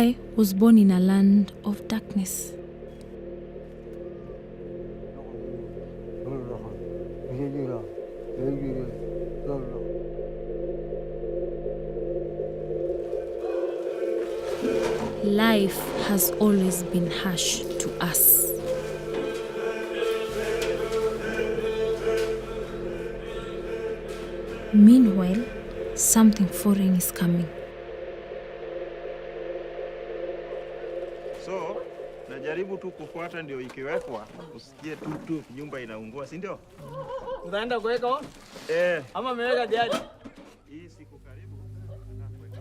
I was born in a land of darkness. Life has always been harsh to us. Meanwhile, something foreign is coming. So, najaribu tu kufuata ndio ikiwekwa, usikie tu nyumba inaungua, si ndio? Unaenda kuweka? Ama umeweka jadi? Hii siku karibu na kuweka.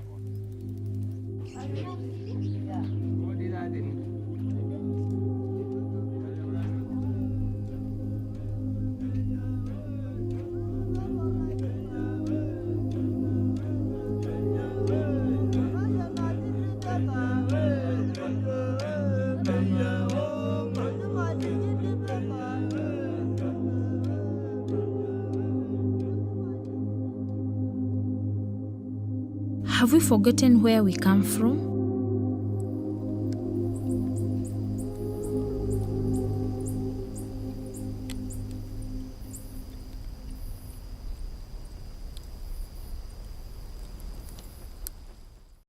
Have we forgotten where we come from?